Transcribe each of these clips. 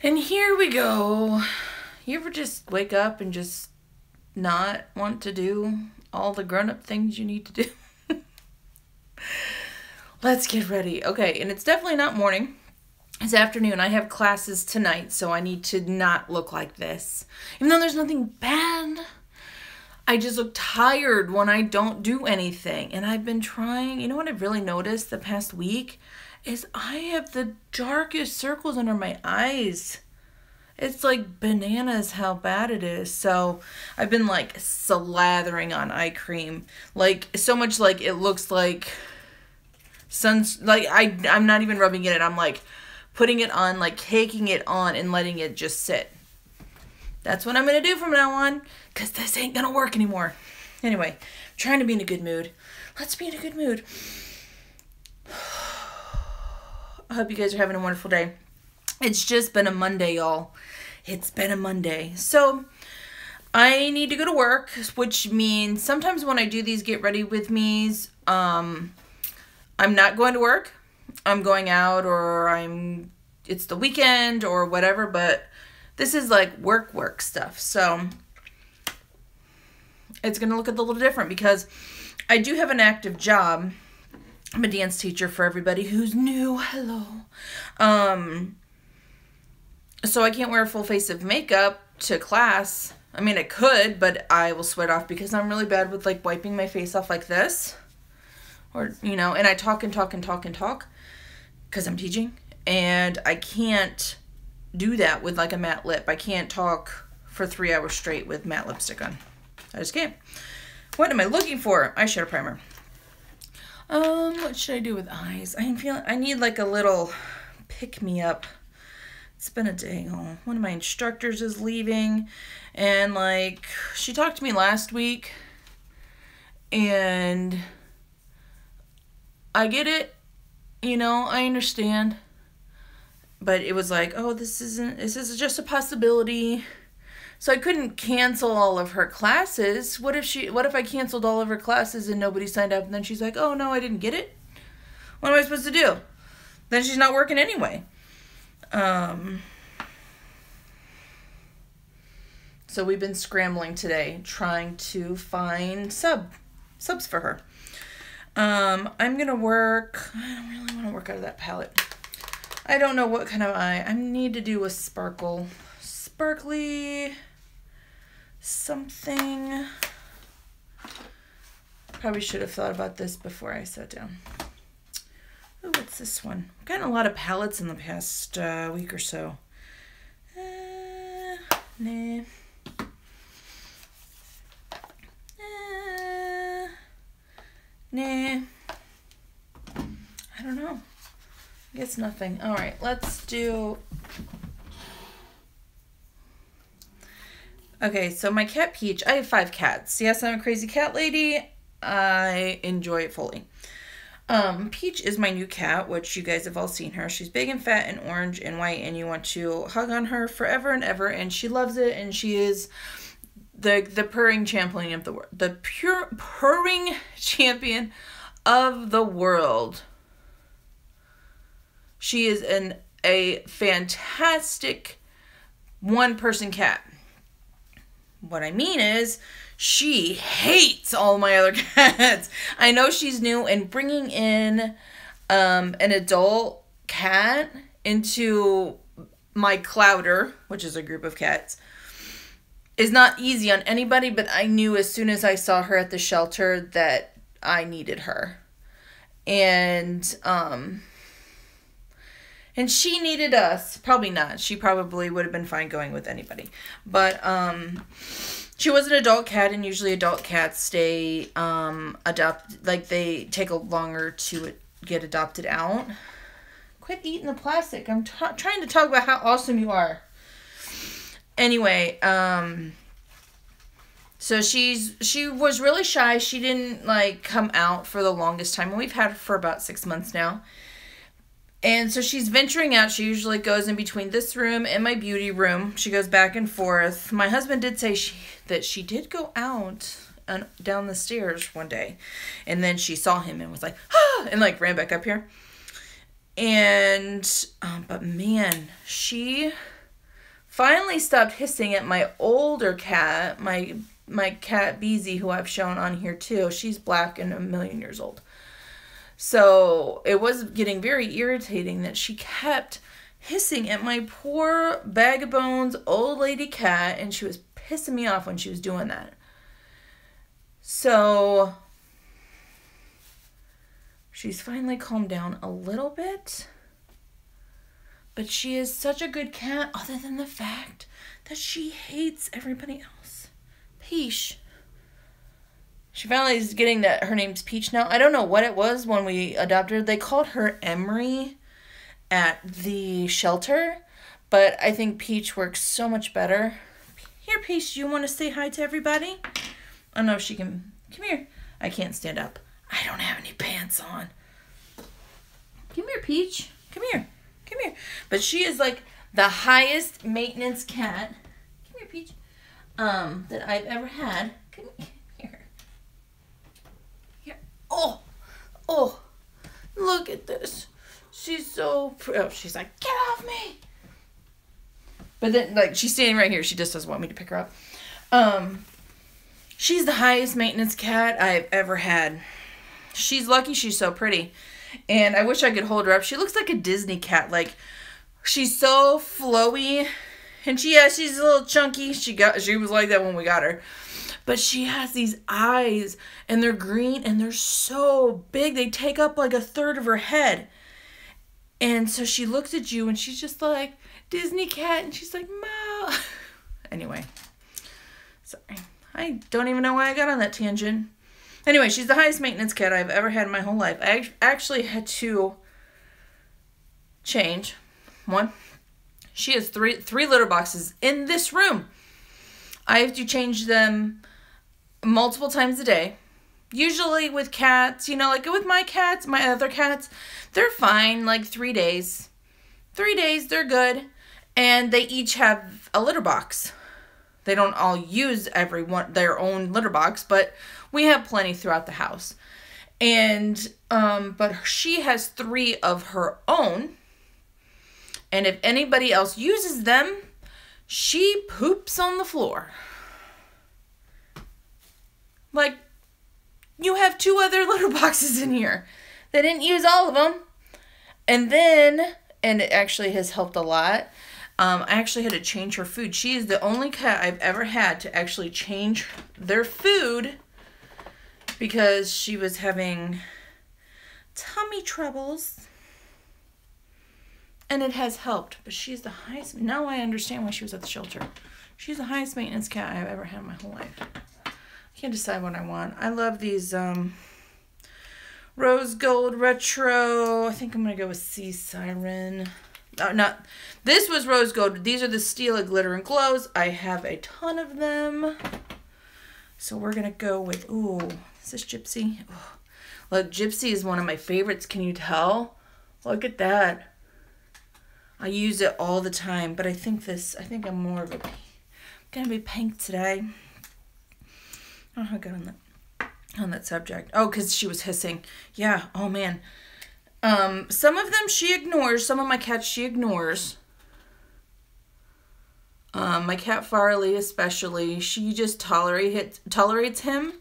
And here we go. You ever just wake up and just not want to do all the grown-up things you need to do? Let's get ready. Okay, and it's definitely not morning. It's afternoon. I have classes tonight, so I need to not look like this. Even though there's nothing bad, I just look tired when I don't do anything. And I've been trying, you know what I've really noticed the past week? Is I have the darkest circles under my eyes. It's like bananas how bad it is. So I've been like slathering on eye cream. Like so much like it looks like I'm not even rubbing it in. I'm like putting it on, like caking it on and letting it just sit. That's what I'm going to do from now on, because this ain't going to work anymore. Anyway, I'm trying to be in a good mood. Let's be in a good mood. I hope you guys are having a wonderful day. It's just been a Monday, y'all. It's been a Monday. So I need to go to work, which means sometimes when I do these get ready with me's, I'm not going to work. I'm going out, or it's the weekend or whatever, but this is like work stuff. So it's going to look a little different because I do have an active job. I'm a dance teacher for everybody who's new. Hello. So I can't wear a full face of makeup to class. I mean, I could, but I will sweat off because I'm really bad with like wiping my face off like this. Or, you know, and I talk and talk and talk and talk because I'm teaching. And I can't do that with like a matte lip. I can't talk for 3 hours straight with matte lipstick on. I just can't. What am I looking for? Eyeshadow primer. What should I do with eyes? I need like a little pick-me-up. It's been a day. Oh, one of my instructors is leaving. And like, she talked to me last week. And I get it. You know, I understand. But it was like, oh, this is just a possibility. So I couldn't cancel all of her classes. What if I canceled all of her classes and nobody signed up, and then she's like, oh no, I didn't get it? What am I supposed to do? Then she's not working anyway. So we've been scrambling today, trying to find subs for her. I'm gonna work. I don't really want to work out of that palette. I don't know what kind of eye. I need to do a sparkly something. Probably should have thought about this before I sat down. Oh, what's this one? I've gotten a lot of palettes in the past week or so. Nah. Nah. I don't know. I guess nothing. All right, let's do... Okay, so my cat Peach, I have 5 cats. Yes, I'm a crazy cat lady. I enjoy it fully. Peach is my new cat, which you guys have all seen her. She's big and fat and orange and white, and you want to hug on her forever and ever, and she loves it, and she is the purring champion of the world. The pure purring champion of the world. She is a fantastic one-person cat. What I mean is, she hates all my other cats. I know she's new, and bringing in an adult cat into my clouder, which is a group of cats, is not easy on anybody, but I knew as soon as I saw her at the shelter that I needed her. And she needed us. Probably not. She probably would have been fine going with anybody. But she was an adult cat, and usually adult cats stay adopted. Like, they take a longer to get adopted out. Quit eating the plastic. I'm trying to talk about how awesome you are. Anyway, so she was really shy. She didn't like come out for the longest time, and we've had her for about 6 months now. And so she's venturing out. She usually goes in between this room and my beauty room. She goes back and forth. My husband did say that she did go out and down the stairs one day. And then she saw him and was like, ah, and like ran back up here. And, but man, she finally stopped hissing at my older cat, my cat Beezy, who I've shown on here too. She's black and 1,000,000 years old. So it was getting very irritating that she kept hissing at my poor bag of bones old lady cat, and she was pissing me off when she was doing that. So she's finally calmed down a little bit, but she is such a good cat other than the fact that she hates everybody else. Peach. She finally is getting that her name's Peach now. I don't know what it was when we adopted her. They called her Emery at the shelter, but I think Peach works so much better. Here, Peach, you want to say hi to everybody? I don't know if she can. Come here. I can't stand up. I don't have any pants on. Come here, Peach. Come here. Come here. But she is like the highest maintenance cat. Come here, Peach. That I've ever had. Come here. Here. Oh. Oh. Look at this. She's so pretty. Oh, she's like, get off me. But then, like, she's standing right here. She just doesn't want me to pick her up. She's the highest maintenance cat I've ever had. She's lucky she's so pretty. And I wish I could hold her up. She looks like a Disney cat. Like, she's so flowy. And she's a little chunky. She was like that when we got her. But she has these eyes, and they're green, and they're so big. They take up like 1/3 of her head. And so she looks at you, and she's just like, Disney cat, and she's like, Ma. Anyway, sorry. I don't even know why I got on that tangent. Anyway, she's the highest maintenance cat I've ever had in my whole life. I actually had to change. One, she has three litter boxes in this room. I have to change them multiple times a day. Usually with cats, you know, like with my cats, my other cats, they're fine, like 3 days. 3 days, they're good. And they each have a litter box. They don't all use their own litter box, but we have plenty throughout the house. And, but she has 3 of her own. And if anybody else uses them, she poops on the floor. Like, you have 2 other litter boxes in here. They didn't use all of them. And then, and it actually has helped a lot, I actually had to change her food. She is the only cat I've ever had to actually change their food because she was having tummy troubles. And it has helped. But she's the highest, now I understand why she was at the shelter. She's the highest maintenance cat I've ever had in my whole life. I can't decide what I want. I love these rose gold retro. I think I'm going to go with sea siren. Not, this was rose gold. These are the stilla glitter and glows. I have a ton of them. So we're going to go with, ooh, is this Gypsy? Ooh. Look, Gypsy is one of my favorites. Can you tell? Look at that. I use it all the time, but I think I'm more of a, going to be pink today. Oh, how good on that subject. Oh, because she was hissing. Yeah, oh man. Some of them she ignores. Some of my cats she ignores. My cat Farley especially, she just tolerates him,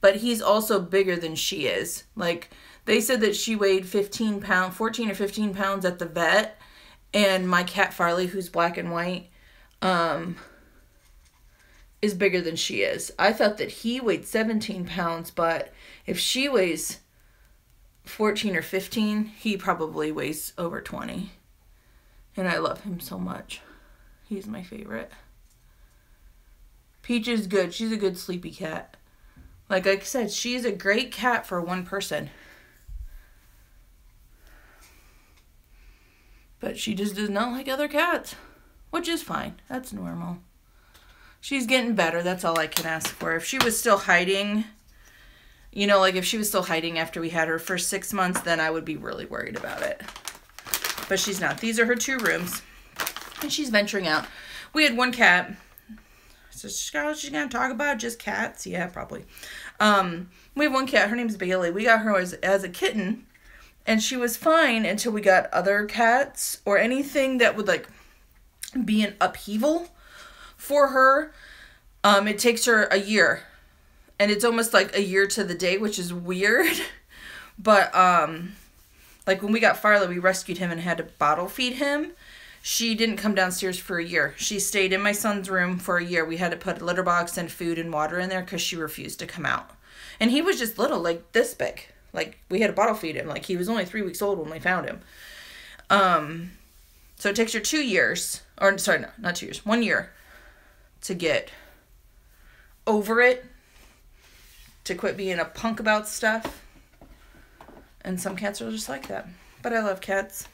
but he's also bigger than she is. Like, they said that she weighed 14 or 15 pounds at the vet, and my cat Farley, who's black and white, is bigger than she is. I thought that he weighed 17 pounds, but if she weighs 14 or 15, he probably weighs over 20. And I love him so much. He's my favorite. Peach is good. She's a good sleepy cat. Like I said, she's a great cat for one person. But she just does not like other cats, which is fine. That's normal. She's getting better. That's all I can ask for. If she was still hiding, you know, like if she was still hiding after we had her for 6 months, then I would be really worried about it. But she's not. These are her 2 rooms. And she's venturing out. We had one cat. So she's going to talk about just cats? Yeah, probably. We have one cat. Her name's Bailey. We got her as a kitten. And she was fine until we got other cats or anything that would like be an upheaval for her. It takes her a year, and it's almost like a year to the day, which is weird. But like when we got Farley, we rescued him and had to bottle feed him. She didn't come downstairs for a year. She stayed in my son's room for a year. We had to put a litter box and food and water in there because she refused to come out. And he was just little, like this big. Like, we had to bottle feed him. Like, he was only 3 weeks old when we found him. So it takes her 2 years. Or, sorry, no, not 2 years. 1 year to get over it. To quit being a punk about stuff. And some cats are just like that. But I love cats.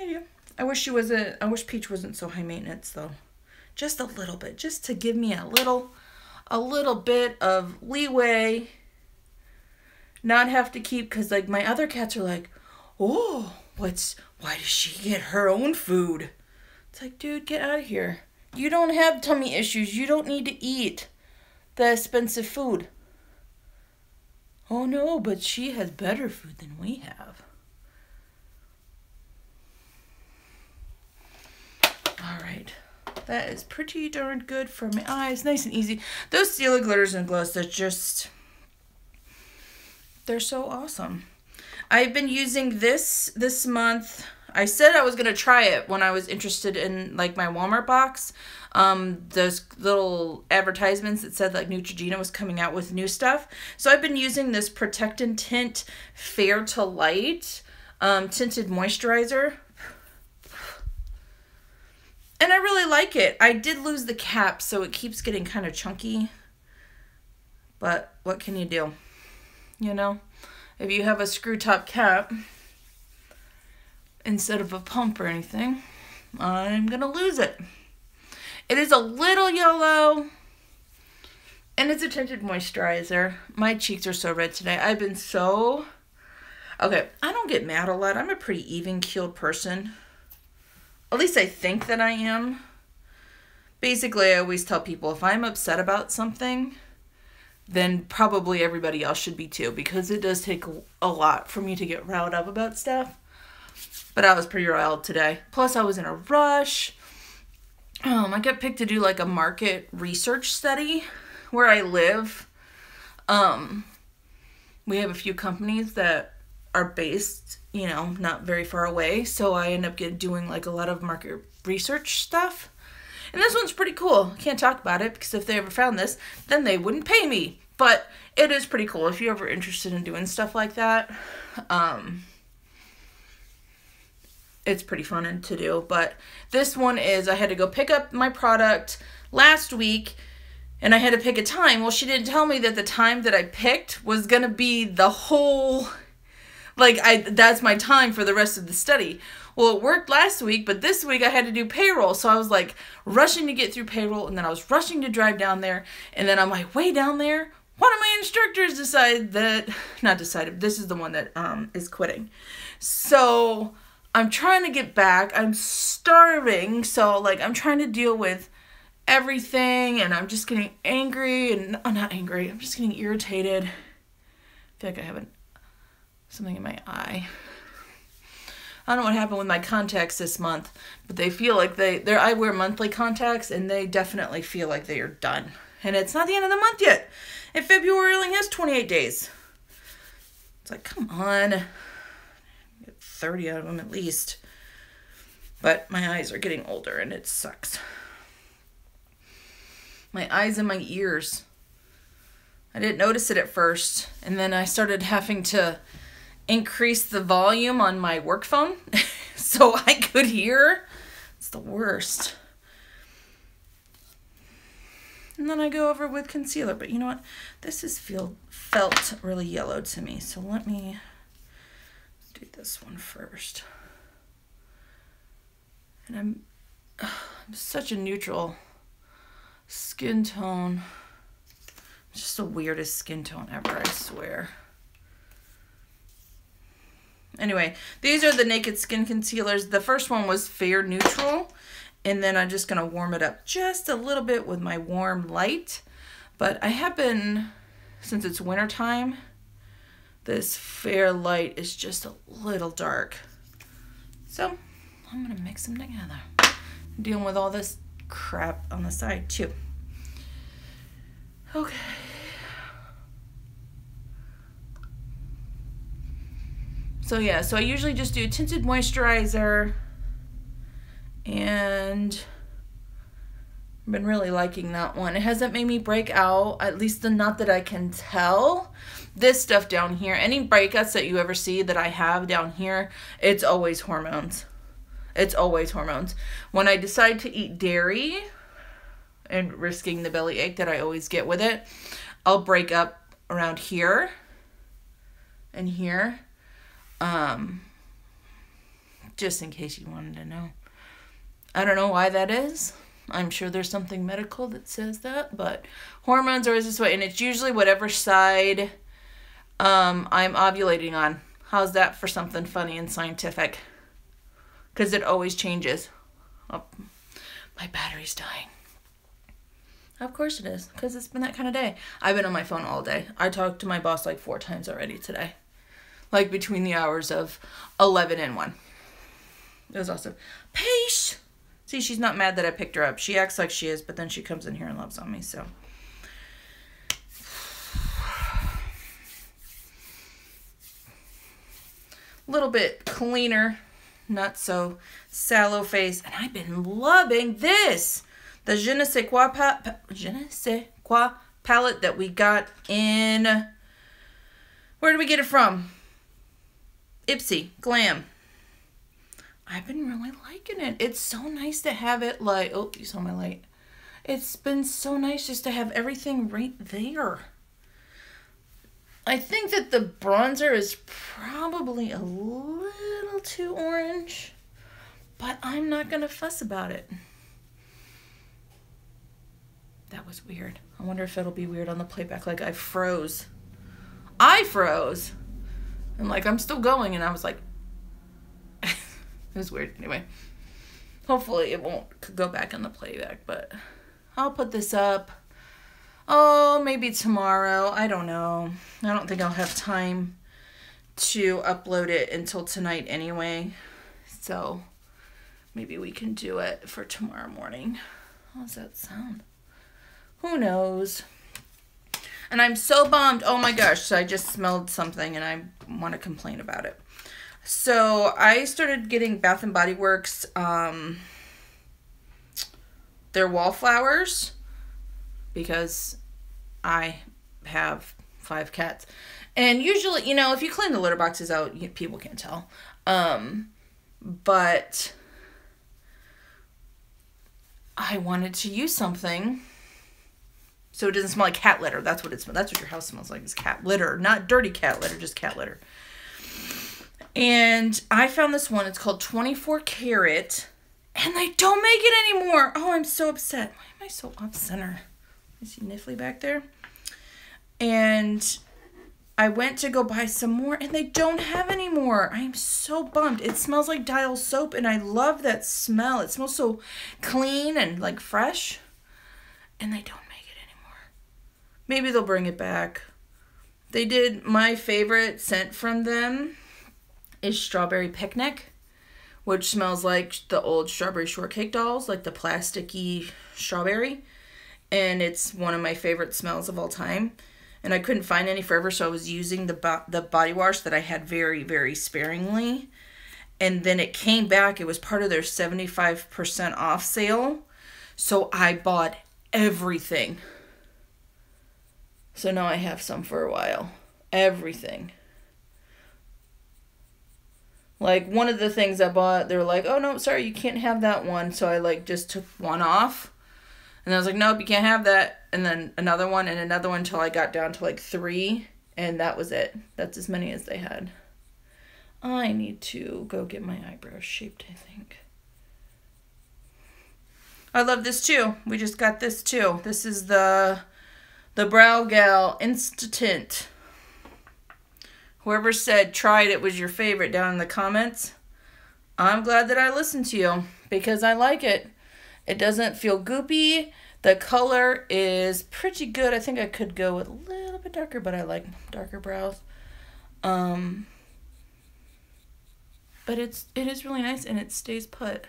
I do. I wish Peach wasn't so high maintenance, though. Just a little bit. Just to give me a little bit of leeway. Not have to keep, because like my other cats are like, oh, why does she get her own food? It's like, dude, get out of here. You don't have tummy issues. You don't need to eat the expensive food. Oh no, but she has better food than we have. All right. That is pretty darn good for my eyes. Nice and easy. Those Stilla glitters and glows, they're so awesome. I've been using this month. I said I was going to try it when I was interested in like my Walmart box. Those little advertisements that said like Neutrogena was coming out with new stuff. So I've been using this Protect and Tint Fair to Light tinted moisturizer. And I really like it. I did lose the cap, so it keeps getting kind of chunky. But what can you do? You know, if you have a screw top cap instead of a pump or anything, I'm going to lose it. It is a little yellow, and it's a tinted moisturizer. My cheeks are so red today. I've been so... Okay, I don't get mad a lot. I'm a pretty even-keeled person. At least I think that I am. Basically, I always tell people if I'm upset about something, then probably everybody else should be too, because it does take a lot for me to get riled up about stuff. But I was pretty riled today. Plus, I was in a rush. I got picked to do like a market research study where I live. We have a few companies that are based, you know, not very far away. So I end up doing like a lot of market research stuff. And this one's pretty cool. Can't talk about it because if they ever found this, then they wouldn't pay me. But it is pretty cool if you're ever interested in doing stuff like that. It's pretty fun to do. But this one is, I had to go pick up my product last week and I had to pick a time. Well, she didn't tell me that the time that I picked was going to be the whole... Like, that's my time for the rest of the study. Well, it worked last week, but this week I had to do payroll. So I was like rushing to get through payroll, and then I was rushing to drive down there. And then on my way down there, one of my instructors decided, this is the one that is quitting. So I'm trying to get back. I'm starving. So like I'm trying to deal with everything, and I'm just getting angry, and I'm not angry. I'm just getting irritated. I feel like I have something in my eye. I don't know what happened with my contacts this month, but they feel like I wear monthly contacts, and they definitely feel like they are done. And it's not the end of the month yet. And February only has 28 days. It's like, come on. Get 30 out of them at least. But my eyes are getting older, and it sucks. My eyes and my ears. I didn't notice it at first, and then I started having to increase the volume on my work phone so I could hear. It's the worst. And then I go over with concealer, but you know what? This is felt really yellow to me, so let me do this one first. And I'm such a neutral skin tone. It's just the weirdest skin tone ever, I swear. Anyway, these are the Naked Skin concealers. The first one was Fair Neutral, and then I'm just going to warm it up just a little bit with my warm light. But I have been, since it's winter time, this Fair Light is just a little dark. So I'm going to mix them together. dealing with all this crap on the side too. Okay. So yeah, so I usually just do tinted moisturizer, and I've been really liking that one. It hasn't made me break out, at least not that I can tell. This stuff down here, any breakouts that you ever see that I have down here, it's always hormones. It's always hormones. When I decide to eat dairy and risking the belly ache that I always get with it, I'll break up around here and here. Just in case you wanted to know. I don't know why that is. I'm sure there's something medical that says that, but hormones are always this way, and it's usually whatever side I'm ovulating on. How's that for something funny and scientific? Because it always changes. Oh, my battery's dying. Of course it is, because it's been that kind of day. I've been on my phone all day. I talked to my boss like 4 times already today. Like between the hours of 11 and 1. It was awesome. Paige! See, she's not mad that I picked her up. She acts like she is, but then she comes in here and loves on me, so. A little bit cleaner, not so sallow face. And I've been loving this. The Je ne sais quoi, palette that we got in, where did we get it from? Ipsy Glam. I've been really liking it. It's so nice to have it like, oh, you saw my light. It's been so nice just to have everything right there. I think that the bronzer is probably a little too orange, but I'm not going to fuss about it. That was weird. I wonder if it'll be weird on the playback. Like I froze. And like I'm still going, and I was like, it was weird. Anyway, hopefully it won't go back on the playback, but I'll put this up. Oh, maybe tomorrow. I don't know. I don't think I'll have time to upload it until tonight anyway. So maybe we can do it for tomorrow morning. How's that sound? Who knows? And I'm so bummed. Oh my gosh. So I just smelled something and I want to complain about it. So I started getting Bath and Body Works, their wallflowers, because I have 5 cats. And usually, you know, if you clean the litter boxes out, people can't tell. But I wanted to use something so it doesn't smell like cat litter. That's what it smells. That's what your house smells like, is cat litter. Not dirty cat litter, just cat litter. And I found this one. It's called 24 Karat. And they don't make it anymore. Oh, I'm so upset. Why am I so off center? You see Niffly back there? And I went to go buy some more, and they don't have any more. I'm so bummed. It smells like Dial soap, and I love that smell. It smells so clean and like fresh. And they don't make it anymore. Maybe they'll bring it back. They did, my favorite scent from them is Strawberry Picnic, which smells like the old Strawberry Shortcake dolls, like the plasticky strawberry. And it's one of my favorite smells of all time. And I couldn't find any forever, so I was using the body wash that I had very, very sparingly. And then it came back. It was part of their 75% off sale. So I bought everything. So now I have some for a while. Everything. Like, one of the things I bought, they were like, oh, no, sorry, you can't have that one. So I, like, just took one off. And I was like, nope, you can't have that. And then another one and another one until I got down to, like, 3. And that was it. That's as many as they had. I need to go get my eyebrows shaped, I think. I love this, too. We just got this, too. This is the Brow Gal Instatint. Whoever said tried it was your favorite down in the comments, I'm glad that I listened to you because I like it. It doesn't feel goopy. The color is pretty good. I think I could go with a little bit darker, but I like darker brows. But it is really nice and it stays put.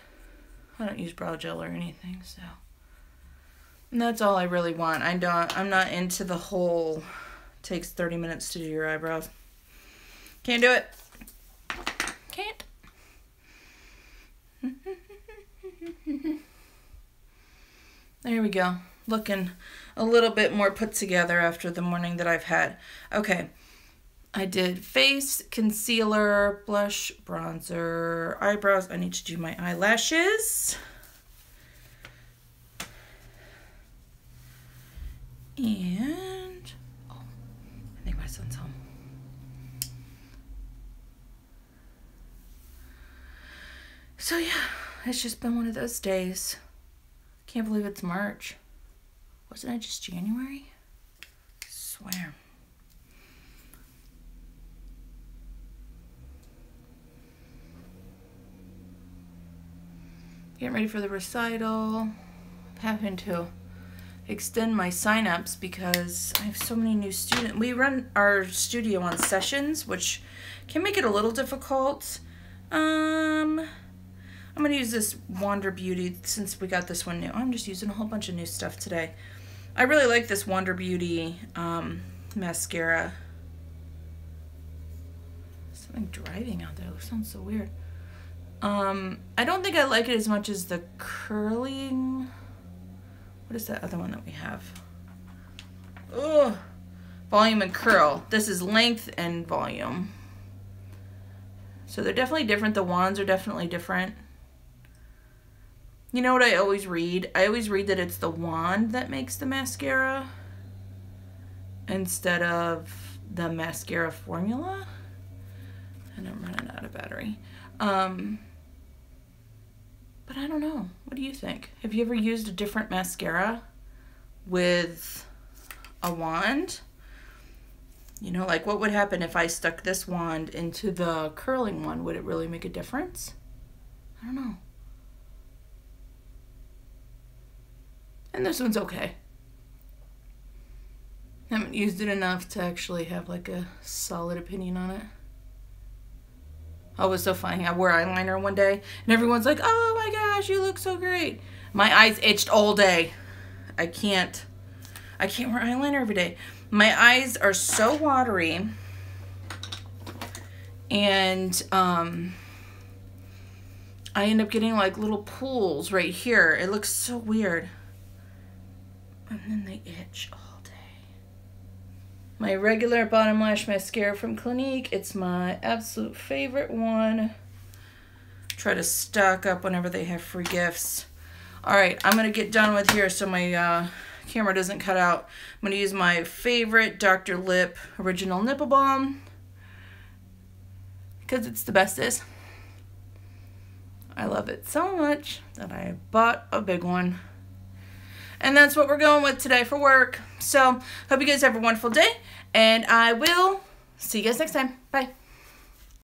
I don't use brow gel or anything, so. And that's all I really want. I'm not into the whole takes 30 minutes to do your eyebrows. Can't do it. Can't. There we go. Looking a little bit more put together after the morning that I've had. Okay. I did face, concealer, blush, bronzer, eyebrows. I need to do my eyelashes. And, oh, I think my son's home. So yeah, it's just been one of those days. Can't believe it's March. Wasn't it just January? I swear. Getting ready for the recital. I'm having to extend my sign-ups because I have so many new students. We run our studio on sessions, which can make it a little difficult. I'm going to use this Wander Beauty since we got this one new. I'm just using a whole bunch of new stuff today. I really like this Wander Beauty mascara. Something driving out there. It sounds so weird. I don't think I like it as much as the curling. What is that other one that we have? Oh, volume and curl. This is length and volume. So they're definitely different. The wands are definitely different. You know what I always read? I always read that it's the wand that makes the mascara instead of the mascara formula. And I'm running out of battery. But I don't know. What do you think? Have you ever used a different mascara with a wand? You know, like what would happen if I stuck this wand into the curling one? Would it really make a difference? I don't know. And this one's okay. Haven't used it enough to actually have like a solid opinion on it. Oh, it was so funny. I wore eyeliner one day and everyone's like, oh my gosh, you look so great. My eyes itched all day. I can't wear eyeliner every day. My eyes are so watery and I end up getting like little pools right here. It looks so weird. And then they itch all day. My regular bottom lash mascara from Clinique. It's my absolute favorite one. Try to stock up whenever they have free gifts. Alright, I'm going to get done with here so my camera doesn't cut out. I'm going to use my favorite Dr. Lipp Original Nipple Balm. Because it's the bestest. I love it so much that I bought a big one. And that's what we're going with today for work. So, hope you guys have a wonderful day. And I will see you guys next time. Bye.